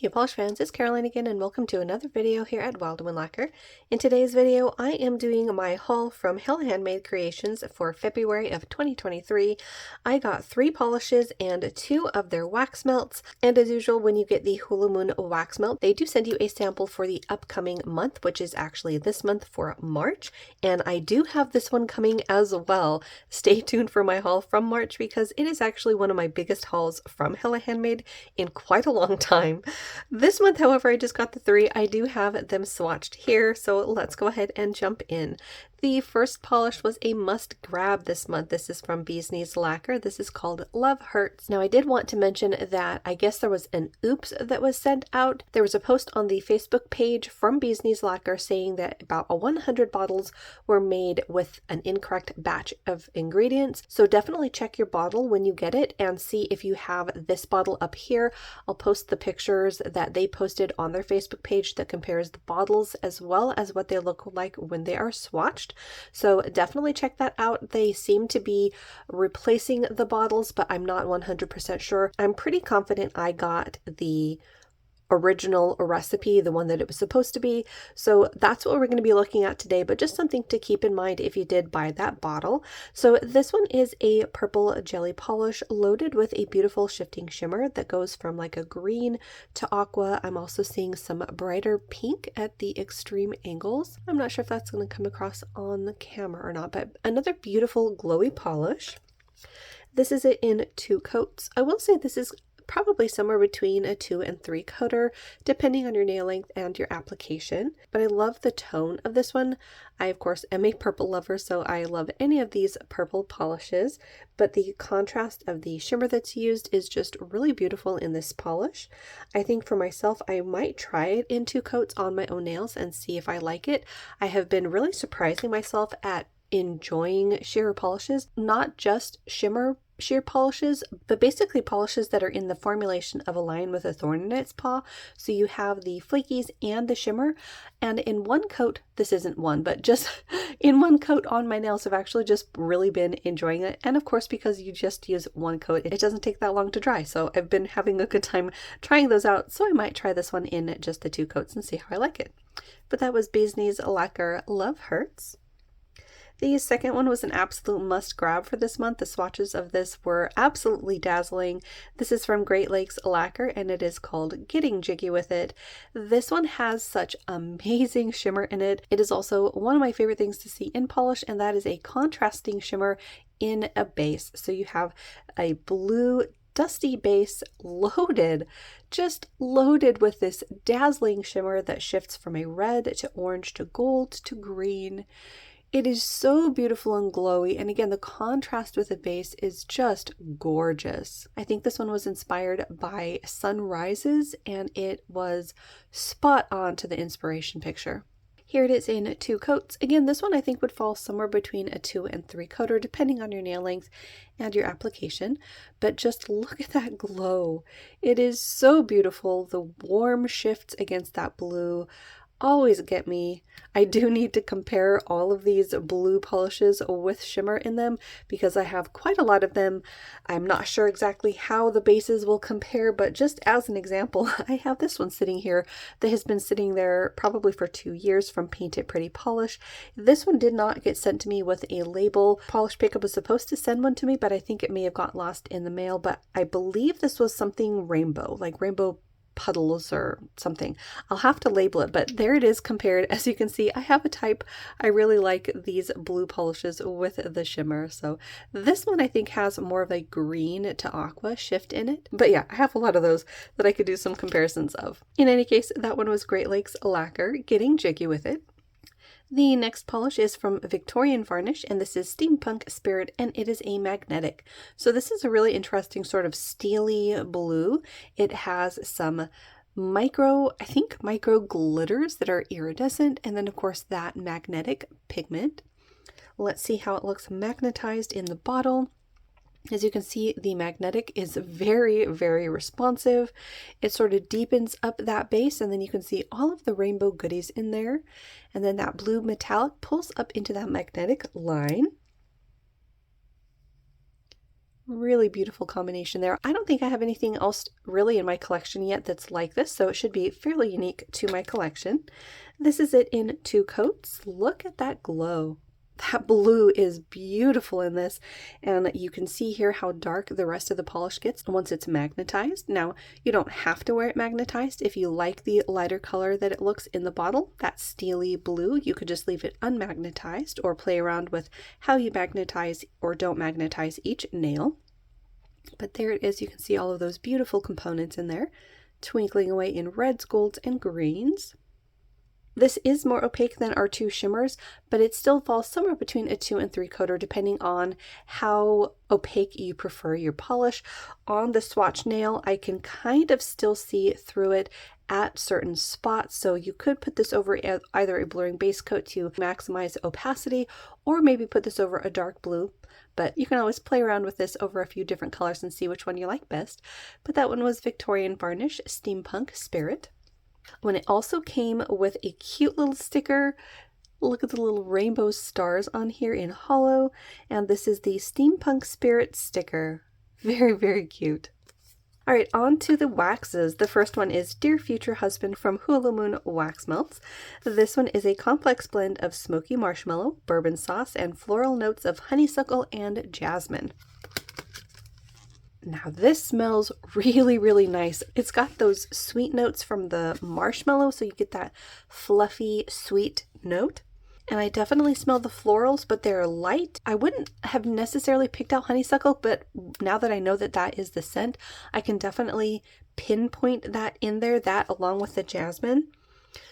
Hey Polish fans, it's Caroline again and welcome to another video here at Wild Woman Lacquer. In today's video, I am doing my haul from Hella Handmade Creations for February of 2023. I got 3 polishes and 2 of their wax melts, and as usual when you get the Hula Moon wax melt, they do send you a sample for the upcoming month, which is actually this month for March, and I do have this one coming as well. Stay tuned for my haul from March because it is actually one of my biggest hauls from Hella Handmade in quite a long time. This month, however, I just got the 3. I do have them swatched here, so let's go ahead and jump in. The first polish was a must grab this month. This is from Bee's Knees Lacquer. This is called Love Hurts. Now, I did want to mention that I guess there was an oops that was sent out. There was a post on the Facebook page from Bee's Knees Lacquer saying that about 100 bottles were made with an incorrect batch of ingredients. So definitely check your bottle when you get it and see if you have this bottle up here. I'll post the pictures that they posted on their Facebook page that compares the bottles as well as what they look like when they are swatched. So definitely check that out. They seem to be replacing the bottles, but I'm not 100% sure. I'm pretty confident I got the original recipe, the one that it was supposed to be. So that's what we're going to be looking at today, but just something to keep in mind if you did buy that bottle. So this one is a purple jelly polish loaded with a beautiful shifting shimmer that goes from like a green to aqua. I'm also seeing some brighter pink at the extreme angles. I'm not sure if that's going to come across on the camera or not, but another beautiful glowy polish. This is it in 2 coats. I will say this is probably somewhere between a 2 and 3 coater, depending on your nail length and your application. But I love the tone of this one. I, of course, am a purple lover, so I love any of these purple polishes, but the contrast of the shimmer that's used is just really beautiful in this polish. I think for myself, I might try it in 2 coats on my own nails and see if I like it. I have been really surprising myself at enjoying sheer polishes, not just shimmer sheer polishes, but basically polishes that are in the formulation of a lion with a thorn in its paw. So you have the flakies and the shimmer, and in 1 coat, this isn't one, but just in 1 coat on my nails, I've actually just really been enjoying it. And of course, because you just use 1 coat, it doesn't take that long to dry. So I've been having a good time trying those out. So I might try this one in just the 2 coats and see how I like it. But that was Bee's Knees Lacquer Love Hurts. The second one was an absolute must grab for this month. The swatches of this were absolutely dazzling. This is from Great Lakes Lacquer and it is called Getting Jiggy With It. This one has such amazing shimmer in it. It is also one of my favorite things to see in polish, and that is a contrasting shimmer in a base. So you have a blue dusty base loaded, just loaded with this dazzling shimmer that shifts from a red to orange to gold to green. It is so beautiful and glowy, and again, the contrast with the base is just gorgeous. I think this one was inspired by sunrises, and it was spot on to the inspiration picture. Here it is in 2 coats. Again, this one I think would fall somewhere between a 2 and 3 coater, depending on your nail length and your application. But just look at that glow. It is so beautiful. The warm shifts against that blue always get me. I do need to compare all of these blue polishes with shimmer in them because I have quite a lot of them. I'm not sure exactly how the bases will compare, but just as an example, I have this one sitting here that has been sitting there probably for 2 years from Paint It Pretty Polish. This one did not get sent to me with a label. Polish Pickup was supposed to send one to me, but I think it may have got lost in the mail. But I believe this was something rainbow, like rainbow puddles or something. I'll have to label it, but there it is compared. As you can see, I have a type. I really like these blue polishes with the shimmer. So this one I think has more of a green to aqua shift in it. But yeah, I have a lot of those that I could do some comparisons of. In any case, that one was Great Lakes Lacquer, Getting Jiggy With It. The next polish is from Victorian Varnish, and this is Steampunk Spirit, and it is a magnetic. So this is a really interesting sort of steely blue. It has some micro glitters that are iridescent, and then of course that magnetic pigment. Let's see how it looks magnetized in the bottle. As you can see, the magnetic is very, very responsive. It sort of deepens up that base, and then you can see all of the rainbow goodies in there. And then that blue metallic pulls up into that magnetic line. Really beautiful combination there. I don't think I have anything else really in my collection yet that's like this, so it should be fairly unique to my collection. This is it in 2 coats. Look at that glow. That blue is beautiful in this, and you can see here how dark the rest of the polish gets once it's magnetized. Now, you don't have to wear it magnetized. If you like the lighter color that it looks in the bottle, that steely blue, you could just leave it unmagnetized or play around with how you magnetize or don't magnetize each nail. But there it is. You can see all of those beautiful components in there, twinkling away in reds, golds, and greens. This is more opaque than our 2 shimmers, but it still falls somewhere between a 2 and 3 coater depending on how opaque you prefer your polish. On the swatch nail, I can kind of still see through it at certain spots, so you could put this over either a blurring base coat to maximize opacity, or maybe put this over a dark blue, but you can always play around with this over a few different colors and see which one you like best. But that one was Victorian Varnish Steampunk Spirit. When it also came with a cute little sticker. Look at the little rainbow stars on here in hollow, and this is the Steampunk Spirit sticker. Very, very cute. All right, on to the waxes. The first one is Dear Future Husband from Hula Moon Wax Melts. This one is a complex blend of smoky marshmallow, bourbon sauce, and floral notes of honeysuckle and jasmine. Now this smells really, really nice. It's got those sweet notes from the marshmallow, so you get that fluffy, sweet note. And I definitely smell the florals, but they're light. I wouldn't have necessarily picked out honeysuckle, but now that I know that that is the scent, I can definitely pinpoint that in there, that along with the jasmine.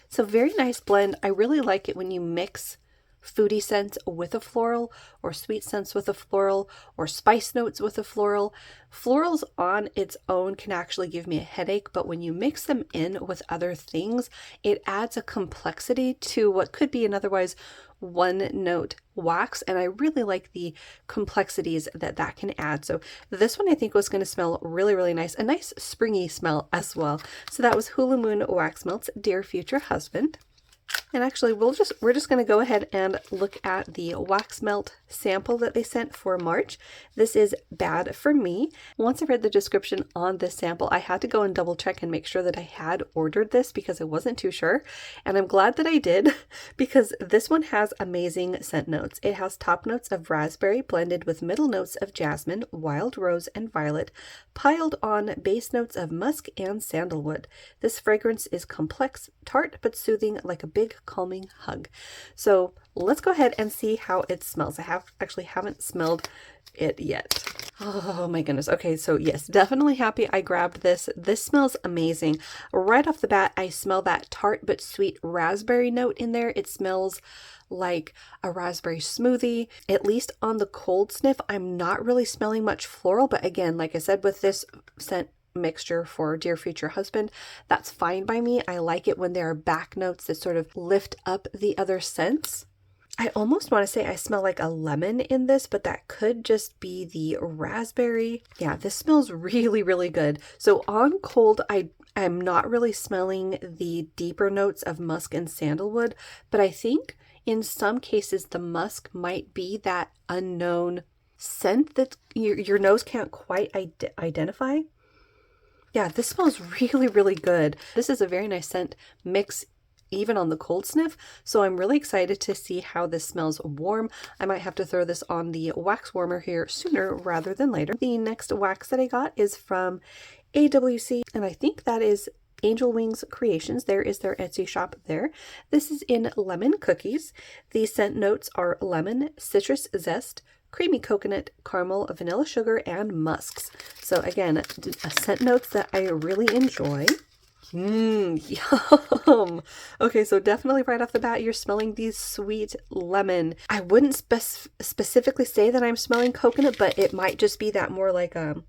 So very nice blend. I really like it when you mix foodie scents with a floral, or sweet scents with a floral, or spice notes with a floral. Florals on its own can actually give me a headache, but when you mix them in with other things, it adds a complexity to what could be an otherwise one note wax, and I really like the complexities that that can add. So this one I think was going to smell really, really nice, a nice springy smell as well. So that was Hula Moon Wax Melts Dear Future Husband. And actually, we're just going to go ahead and look at the wax melt sample that they sent for March. This is Bad for Me. Once I read the description on this sample, I had to go and double check and make sure that I had ordered this because I wasn't too sure. And I'm glad that I did, because this one has amazing scent notes. It has top notes of raspberry blended with middle notes of jasmine, wild rose, and violet, piled on base notes of musk and sandalwood. This fragrance is complex, tart, but soothing, like a big calming hug. So let's go ahead and see how it smells. I actually haven't smelled it yet. Oh my goodness. Okay, so yes, definitely happy I grabbed this. This smells amazing. Right off the bat, I smell that tart but sweet raspberry note in there. It smells like a raspberry smoothie. At least on the cold sniff, I'm not really smelling much floral, but again, like I said, with this scent mixture for Dear Future Husband, that's fine by me. I like it when there are back notes that sort of lift up the other scents. I almost want to say I smell like a lemon in this, but that could just be the raspberry. Yeah, this smells really, really good. So on cold, I'm not really smelling the deeper notes of musk and sandalwood, but I think in some cases the musk might be that unknown scent that your nose can't quite identify. Yeah, this smells really, really good. This is a very nice scent mix even on the cold sniff, so I'm really excited to see how this smells warm. I might have to throw this on the wax warmer here sooner rather than later. The next wax that I got is from HHC, and I think that is Angel Wings Creations. There is their Etsy shop there. This is in lemon cookies. The scent notes are lemon, citrus zest, creamy coconut, caramel, vanilla sugar, and musks. So again, scent notes that I really enjoy. Yum. Okay, so definitely right off the bat, you're smelling these sweet lemon. I wouldn't specifically say that I'm smelling coconut, but it might just be that more like a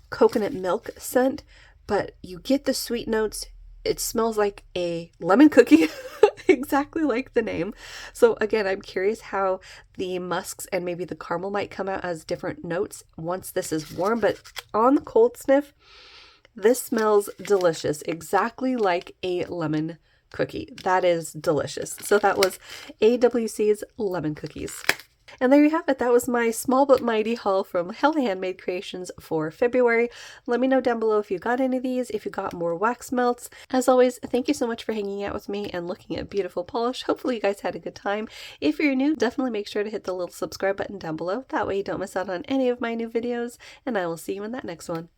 coconut milk scent, but you get the sweet notes. It smells like a lemon cookie, exactly like the name. So again, I'm curious how the musks and maybe the caramel might come out as different notes once this is warm, but on the cold sniff, this smells delicious, exactly like a lemon cookie. That is delicious. So that was HHC's lemon cookies. And there you have it. That was my small but mighty haul from Hella Handmade Creations for February. Let me know down below if you got any of these, if you got more wax melts. As always, thank you so much for hanging out with me and looking at beautiful polish. Hopefully you guys had a good time. If you're new, definitely make sure to hit the little subscribe button down below. That way you don't miss out on any of my new videos, and I will see you in that next one.